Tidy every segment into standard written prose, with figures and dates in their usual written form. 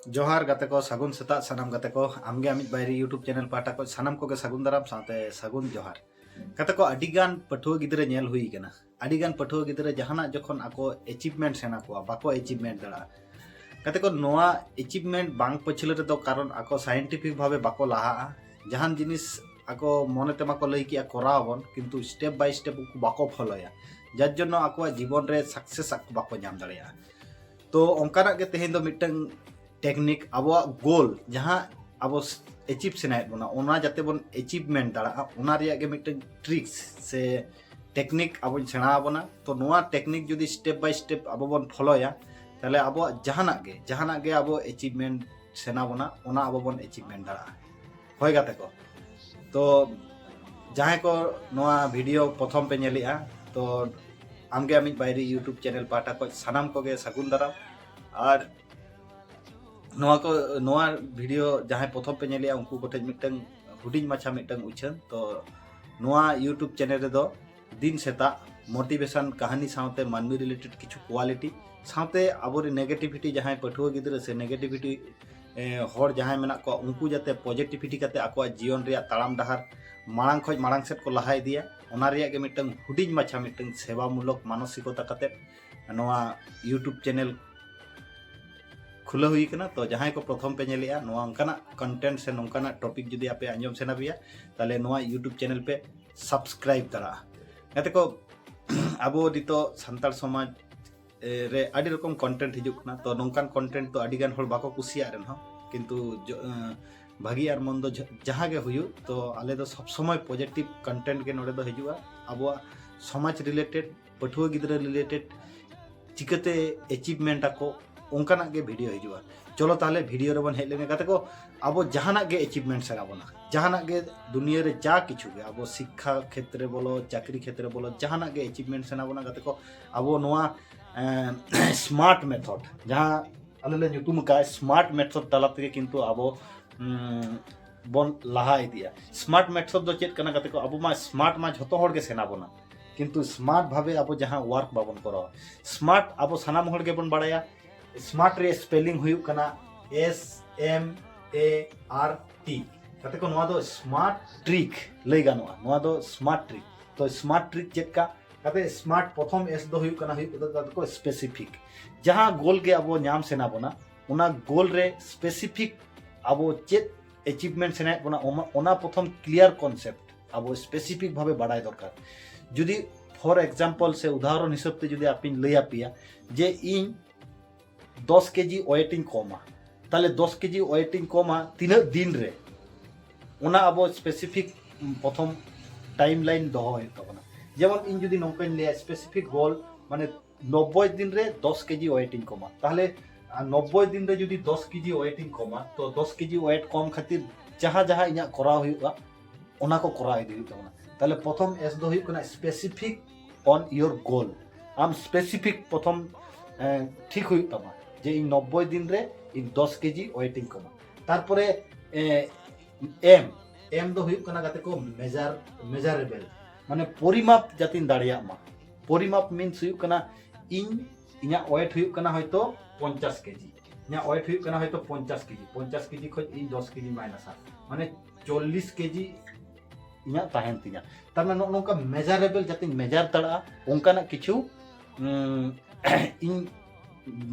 जोहार गाते को सगुन सेता सानाम गाते को आमगे अमित बायरी यूट्यूब चैनल पाटा को सानाम को सगुन दाराम साथे सगुन जोहार गाते को अडिगान पठुआ गिदरे नेल हुई कना अडिगान पठुआ गिदरे जहाना जखन आको अचीवमेंट सेना को बाको अचीवमेंट दड़ा गाते को नोआ अचीवमेंट बांग पछले रे दो कारण आको साइंटिफिक भावे बाको लाहा जहान जिनिस आको मने तेमा को लई किया कराबन किंतु स्टेप बाय स्टेप बाको फॉलोया जार जन्नो आको जीवन रे सक्सेस आको बाको नाम दड़िया तो ओंकाना के तेहेन दो मिटंग टेक्निक अब गोल जहाँ अब एचिव सेनायत बना ओना जाते बन अचीवमेंट दाड़ा ओना रिया के मिटन ट्रिक्स से टेक्निक अब सेना बना तो नोआ टेक्निक जुदी स्टेप बाय स्टेप अब बन फॉलोया ताले अब जहाना गे अब अचीवमेंट सेना बना ओना अब बन अचीवमेंट दाड़ा होय गाते को तो जहाँ को नोआ वीडियो प्रथम पे नेलिया तो आमगे आमित बायरी यूट्यूब चैनल पाटा को सानाम को गे सगुन दाराम और नोआ वीडियो जहाँ प्रथम पे नेलिया उनको गोटे मिटन हुडिंग माछा मिटन उछन तो नोआ यूट्यूब चैनल रे दो दिन सेता मोटिवेशन कहानी साथे मानवी रिलेटेड किछु क्वालिटी साथे आबोरे नेगेटिविटी जहाँ पठुआ गिद्रे से नेगेटिविटी हर जहाँ मेना को उनको जाते पॉजिटिविटी काते आको जीवन रे ताड़ाम डहार मांग खज मांग सेट को लहा इदिया ओना रिया के मिटन हुडिंग माछा मिटन सेवामूलक मानसिकता काते नोआ यूट्यूब चैनल खुला हुई कना तो जहाँ को प्रथम पे नेलिया नोआ उनकाना कंटेंट से नोंकाना टॉपिक जुदी आपे आंजम सेना बिया ताले नोआ यूट्यूब चैनल पे सब्सक्राइब दरा गाते को आबो दितो संताल समाज रे आडी रकम कंटेंट हिजुक ना तो नोंकान कंटेंट तो आडी गान होल बाको कुसिया रेन हो किंतु भागी आर मन दो जहाँ गे हुयु तो आले दो सब समय पॉजिटिव कंटेंट के नोडे दो हिजुआ आबो समाज रिलेटेड पठुआ गिद्रा रिलेटेड चिकते अचीवमेंट आको उनका के वीडियो हिजुआ चलो ताले वीडियो रे बन हेज लेने गाते को अब जहाना के अचीवमेंट सेना बना जहाना के दुनिया रे जा किछु गे अब शिक्षा क्षेत्र बोलो चाकरी क्षेत्र बोलो जहाना के अचीवमेंट सेना बना गाते को अब नोआ स्मार्ट मेथड जहाँ आले ले ᱧᱩᱛᱩᱢ का स्मार्ट मेथड तालाते किंतु अब बन लहा इदिया स्मार्ट मेथड दो चेत कना गाते को अब मा स्मार्ट मा झतो हर के सेना बना किंतु स्मार्ट भावे अब जहाँ वर्क बाबन करो स्मार्ट अब सनाम हर के बन बाड़ाया स्मार्ट रे स्पेलिंग हुई कना SMART कते को नोआ दो स्मार्ट ट्रिक लई गानोआ नोआ दो स्मार्ट ट्रिक तो स्मार्ट ट्रिक चेक का कते स्मार्ट प्रथम एस दो हुई कना हुई को स्पेसिफिक जहां गोल के अब नाम सेना बना उना गोल रे स्पेसिफिक अब चेक अचीवमेंट सेना बना ओना प्रथम क्लियर कॉन्सेप्ट अब स्पेसिफिक भावे बाड़ाय दरकार जुदी फॉर एग्जांपल से उदाहरण हिसाब ते जुदी आपिन लई आपिया जे इन 10 केजी वेटिंग कमा ताले 10 केजी वेटिंग कमा तीन दिन रे ओना अब स्पेसिफिक प्रथम टाइमलाइन दो होना जेमन इन जुदी नोंकन ले स्पेसिफिक गोल माने 90 दिन रे 10 केजी वेटिंग कमा ताले 90 दिन रे जुदी 10 केजी वेटिंग कमा तो 10 केजी वेट कम खातिर जहां जहां इना करा हुआ ओना को करा इदी होना ताले प्रथम एस दो हुना स्पेसिफिक ऑन योर गोल आम स्पेसिफिक प्रथम ठीक हुई तमा जे इन 90 दिन रे इन 10 केजी वेटिंग कमा तारपरे एम दो हुई कना गाते को मेजरेबल माने परिमाप जातिन दाड़िया मा परिमाप मीन्स हुई कना इन इना वेट हुई कना हयतो 50 केजी इना वेट हुई कना हयतो 50 केजी खज इन 10 केजी माइनस माने 40 केजी इना ताहेन तिना तार माने नोका मेजरेबल जातिन मेजर दाड़ा ओंकाना किछु इन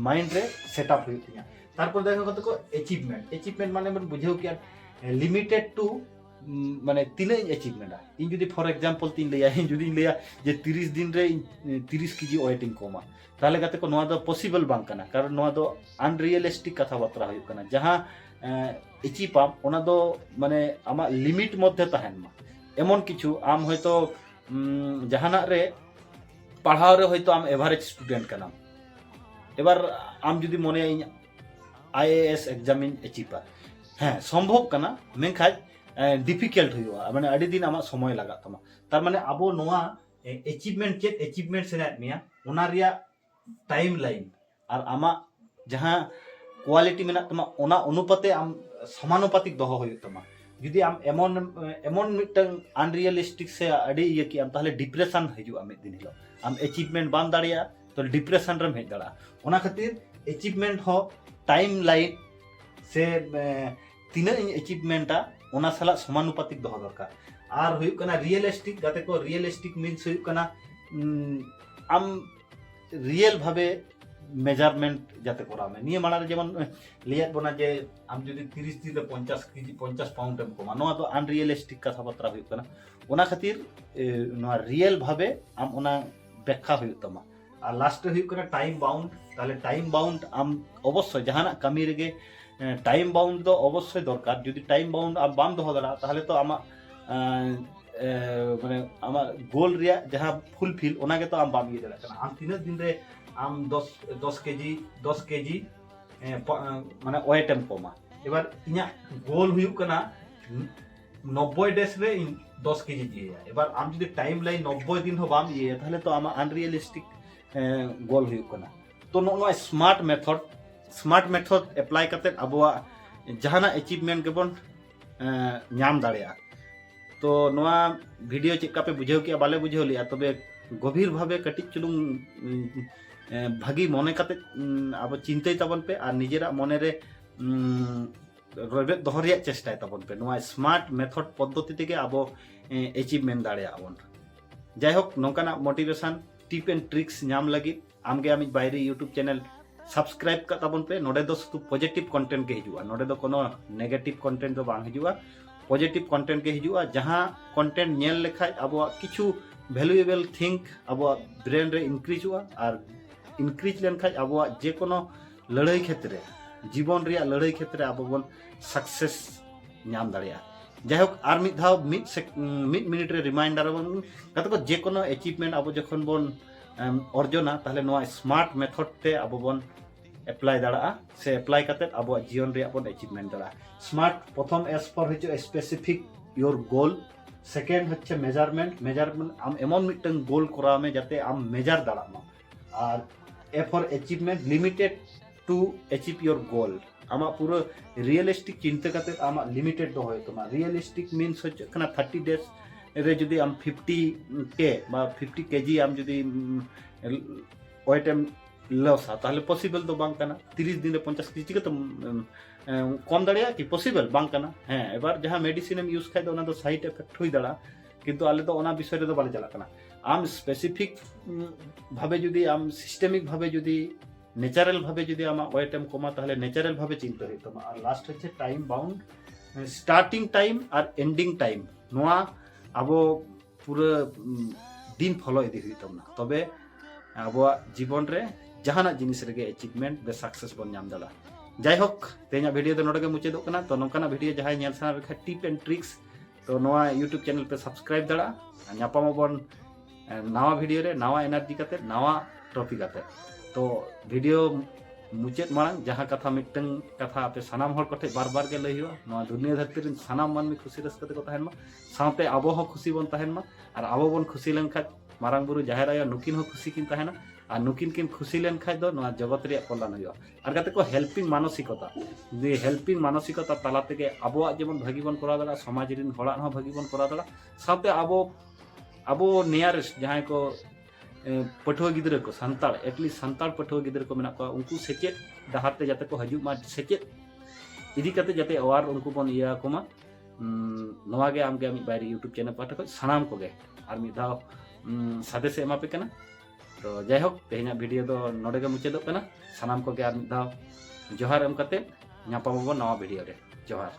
माइंड रे सेटअप हुई तिया तारपर देखो कत को अचीवमेंट माने मन बुझेउ कि लिमिटेड टू माने तिने अचीवमेंट इन जुदी फॉर एग्जांपल तीन लेया इन जुदी लेया जे 30 दिन रे 30 केजी वेटिंग कोमा ताले गाते को नोआ दो पॉसिबल बांग कना कारण नोआ दो अनरियलिस्टिक कथा बात्रा हुई कना जहां अचीव आम ओना दो माने आमा लिमिट मध्य ताहेन मा एमन किछु आम होयतो जहाना रे पढ़ाव रे होयतो आम एवरेज स्टूडेंट कना एबार आम जुदी मने IAS एग्जाम इन अचीवा हाँ सम्भव कना मेनखाज डिफिकल्ट हुआ माने अड़ी दिन आमा समय लगा तमा तार माने आबो नोआ अचीवमेंट चेक अचीवमेंट सेनात मिया ओना रिया टाइम लाइन और आमा जहां क्वालिटी मेना तमा ओना अनुपाते आम समानुपातिक दोहो हुई तमा जुदी आम एमन मिटन अनरियलिस्टिक से अड़ी ये कि आम ताहले डिप्रेशन हिजुआ मिद दिन हिलो आम अचीवमेंट बाम दाड़िया तो डिप्रेशन रेम हेज दाड़ा ओना खातिर अचीवमेंट हो टाइम लाइन से तीना इन अचीवमेंटा ओना साला समानुपातिक दोह दरकार और हुयुक कना रियलिस्टिक गाते को रियलिस्टिक मीन्स हुयुक कना आम रियल भावे मेजारमेंट जाते करा में निये माना जेमन लिया बना जे आम जुदी 30 दिन 50 केजी 50 पाउंड एम कमा नोआ तो अनरियलिस्टिक कथा बात्रा हुयुक कना ओना खातिर नोआ रियल भावे आम ओना व्याख्या हुयुक तमा और लास्ट हुयुक कना टाइम बाउंड ताले टाइम बाउंड आम अवश्य जहाना कमी रेगे टाइम बाउंड दो अवश्य दरकार जुदी टाइम बाउंड आम बाम दोह दाड़ा ताहले तो आमा माने आमा गोल रिया जहां फुलफिल ओना के तो आम बाम ये दाड़ा कना आम तीना दिन रे आम 10 केजी माने वेट एम कमा एबार इना गोल हुयुक कना 90 डेज रे 10 केजी जिया एबार आम जुदी टाइम लाइन 90 दिन हो बाम ये ताहले तो आमा अनरियलिस्टिक गोल हुयुक कना तो नो स्मार्ट मेथड एप्लाई करते अबवा जहाना अचीवमेंट के बन नाम दाड़ेया तो नोआ वीडियो चेका पे बुझेव किया बाले बुझेव लिया तबे गभीर भावे कटिक चुलुंग भागी मने काते अब चिंताय ताबन पे और निजेरा मने रे रेबेद दोहरिया चेष्टाय ताबन पे नोआ स्मार्ट मेथड पद्धति तेगे अब अचीवमेंट दाड़ेया बन जाय होक नोकाना मोटिवेशन टिप एंड ट्रिक्स नाम लगी आमगे आमी बायरे यूट्यूब चैनल सब्सक्राइब का ताबन पे नोडे दो शुधु पॉजिटिव कंटेंट के हिजुआ नोडे दो कोनो नेगेटिव कंटेंट दो बांग हिजुआ पॉजिटिव कंटेंट के हिजुआ जहां कंटेंट नेल लेखाय अब किछु वैल्यूएबल थिंक अब ब्रेन रे इंक्रीज हुआ और इंक्रीज लेन खाय अब जे कोनो लड़ाई क्षेत्र जीवन रिया लड़ाई क्षेत्र अब बन सक्सेस नाम दाड़िया जायहोक आर मिद धाव मिद मिनिट रे रिमाइंडर बन कत को जे कोनो अचीवमेंट अब जखन बन अर्जना ताहले नोआ स्मार्ट मेथड ते अब बन एप्लाई दाड़ा से एप्लाई करते अब जीवन रे बन अचीवमेंट दाड़ा स्मार्ट प्रथम एस फॉर हচ্ছে स्पेसिफिक योर गोल सेकेंड হচ্ছে मेजारमेंट आम एमन मिटन गोल करा में जाते आम मेजार दाड़ा मा और A for achievement limited to achieve your goal आमा पूरा रियलिस्टिक चिंता करते आमा लिमिटेड दो होय तोमा रियलिस्टिक मीन्स হচ্ছে कना 30 डेज रे जुदी आम 50 के बा 50 केजी आम जुदी वेट एम लसा ताहले पॉसिबल तो बांग कना 30 दिन रे 50 केजी तो कम दाड़िया कि पॉसिबल बांग कना हाँ एबार जहां मेडिसिन एम यूज खाय तो ओना तो साइड इफेक्ट हुई दाड़ा किंतु आले तो ओना विषय रे तो बाले चला कना आम स्पेसिफिक भावे जुदी आम सिस्टेमिक भावे जुदी नेचुरल भावे जुदी आमा वेट एम कमा ताहले नेचुरल भावे चिंता होय तोमा और लास्ट হচ্ছে टाइम बाउंड स्टार्टिंग टाइम और एंडिंग टाइम नोआ आबो पूरा दिन फॉलो इदी हुई तोमना तबे आबो जीवन रे जहाना जिनिस रेगे अचीवमेंट बे सक्सेस बन नाम दाड़ा जाय होक तेना वीडियो तो नोडे मुचादो कना तो नोकाना वीडियो जहां नेल साना रेखा टिप एंड ट्रिक्स तो नोआ यूट्यूब चैनल पे सब्सक्राइब दाड़ा नापामबन नवा वीडियो रे नवा एनर्जी काते नवा टॉपिक आते तो वीडियो मुचाद मांग जहां कथा मिटन कथा पे सानाम हर कोठे बार बार के लई हुआ नवा दुनिया धरती रे सानाम मानमी खुशी रस्कते को तहन मा साथे आबो हो खुशी बन तहन मा और आबो बन खुशी लन खा मारांग बुरु जाहेर आया नुकिन हो खुशी किन तहना और नुकिन किन खुशी लेन खाय दो नवा जगत रे कल्याण हुआ और गाते को हेल्पिंग मानसिकता जे हेल्पिंग मानसिकता तला तेगे आबोआ जेमन भागी बन करा दाड़ा समाज रिन होड़ा हो भागी बन करा दाड़ा साथे आबो नियरेस्ट जहां को पठुआ गिद्रा को संताल एटलीस्ट संताल पठुआ गिद्रा को मेना को उनको सेचेत डहाते जाते को हजू मा सेचेत इदी काते जाते अवार उनको बन इया कोमा नवा गे आमगे आमी बायरे यूट्यूब चैनल पाठक सानाम को गे और मिदाव सादेश एमा पे कना तो जाय होक तेहना वीडियो दो नोडे गे मुचादो कना सानाम को गे और मिदाव जोहार एम काते नापामबो नवा वीडियो रे जोहार।